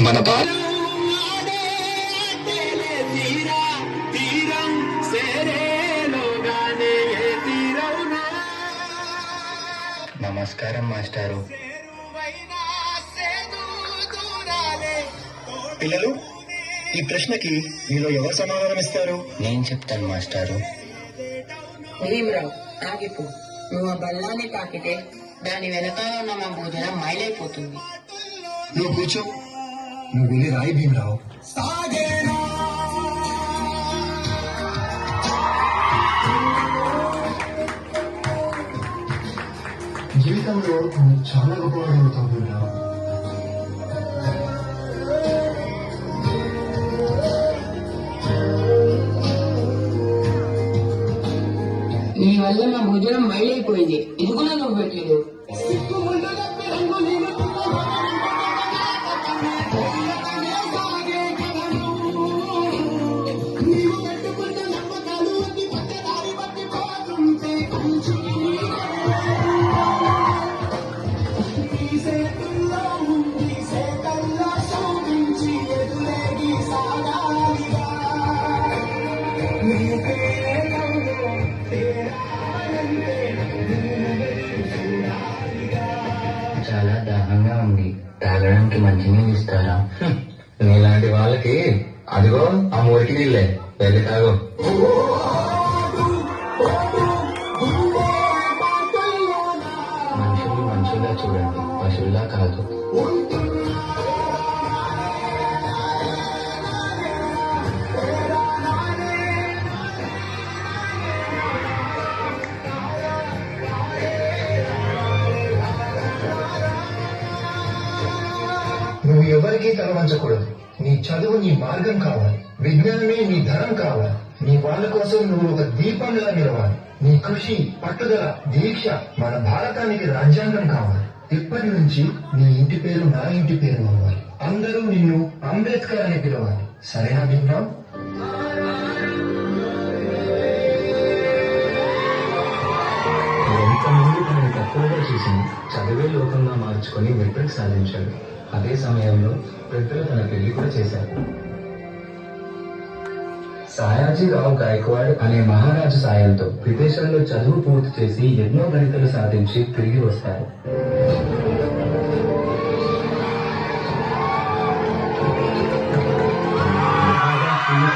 మన భారత నమస్కారం మాస్టారు. పిల్లలు, ఈ ప్రశ్నకి మీలో ఎవరు సమాధానం ఇస్తారు? నేను చెప్తాను మాస్టారు. భీమరావు, ఆగిపో. నువ్వు ఆ బల్లాన్ని తాకితే దాని వెనకాల ఉన్న మా భోజనం మైలైపోతుంది. నువ్వు కూర్చో. నువ్వు వెళ్ళి రాయి భీమరావు. జీవితంలో నువ్వు చాలా గొప్పవాడు అవుతావు భీమరావు. నీ వల్ల మా భోజనం మైలైపోయింది. ఇది కూడా నువ్వు పెట్టలేదు. చాలా దాహంగా ఉంది. తాగడానికి మంచినీళ్ళు ఇస్తారా? నీలాంటి వాళ్ళకి అదిగో ఆ మురికి నీళ్ళే, వెళ్ళి తాగు. మనుషులు మనుషులా చూడండి, పశువులా కాదు. నువ్వు ఎవరికీ తలవంచకూడదు. నీ చదువు నీ మార్గం కావాలి. విజ్ఞానమే నీ ధనం కావాలి. నీ వాళ్ళ కోసం నువ్వు ఒక దీపంలా నిలవాలి. నీ కృషి, పట్టుదల, దీక్ష మన భారతానికి రాజ్యాంగం కావాలి. ఇప్పటి నుంచి నీ ఇంటి పేరు నా ఇంటి పేరు అవ్వాలి. అందరూ నిన్ను అంబేద్కర్ అని పిలవాలి. సరేనా భీమరావు? ఎంతమంది తనని తక్కువగా చూసి చదివే లోకంగా మార్చుకొని మెట్రిక్ సాధించాడు. అదే సమయంలో పెద్దలు తన పెళ్లి కూడా చేశారు. సాయాజీరావు గాయకవాడ్ అనే మహారాజు సాయంతో విదేశాల్లో చదువు పూర్తి చేసి ఎన్నో గణితలు సాధించి తిరిగి వస్తారు.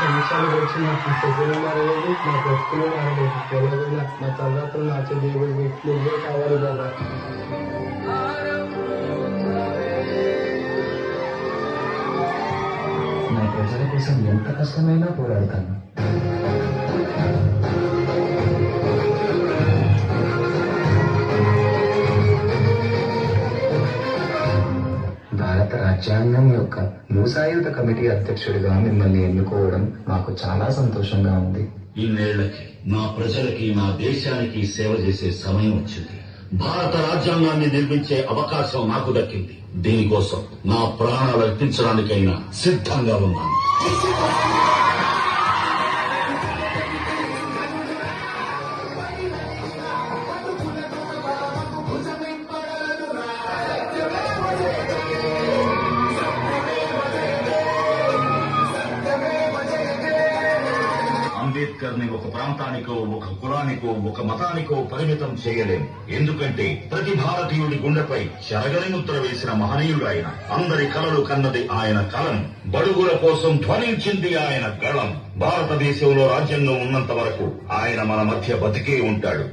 సంవత్సరాలు వచ్చి నాకు చెప్పులు మారలేదు, నా భక్తులు మారలేదు. ఎలాగైనా నా తల్లాతలు నాచే దేవుడు నువ్వే కావాలి బాబా. నా ప్రజల కోసం ఎంత కష్టమైనా పోరాడతాను. భారత రాజ్యాంగం యొక్క మూసాయుధ కమిటీ అధ్యక్షుడిగా మిమ్మల్ని ఎన్నుకోవడం మాకు చాలా సంతోషంగా ఉంది. ఇన్నేళ్లకి నా ప్రజలకి, నా దేశానికి సేవ చేసే సమయం వచ్చింది. భారత రాజ్యాంగాన్ని నిర్మించే అవకాశం నాకు దక్కింది. దీనికోసం నా ప్రాణాలు అర్పించడానికైనా సిద్ధంగా ఉన్నాను. అంబేద్కర్ ని ఒక ప్రాంతానికో, ఒక కులానికో, ఒక మతానికో పరిమితం చేయలేము. ఎందుకంటే ప్రతి భారతీయుడి గుండెపై చెరగని ముద్ర వేసిన మహనీయుడు ఆయన. అందరి కలలు కన్నది ఆయన కలం. బడుగుల కోసం ధ్వనించింది ఆయన గళం. భారతదేశంలో రాజ్యాంగం ఉన్నంత వరకు ఆయన మన మధ్య బతికే ఉంటాడు.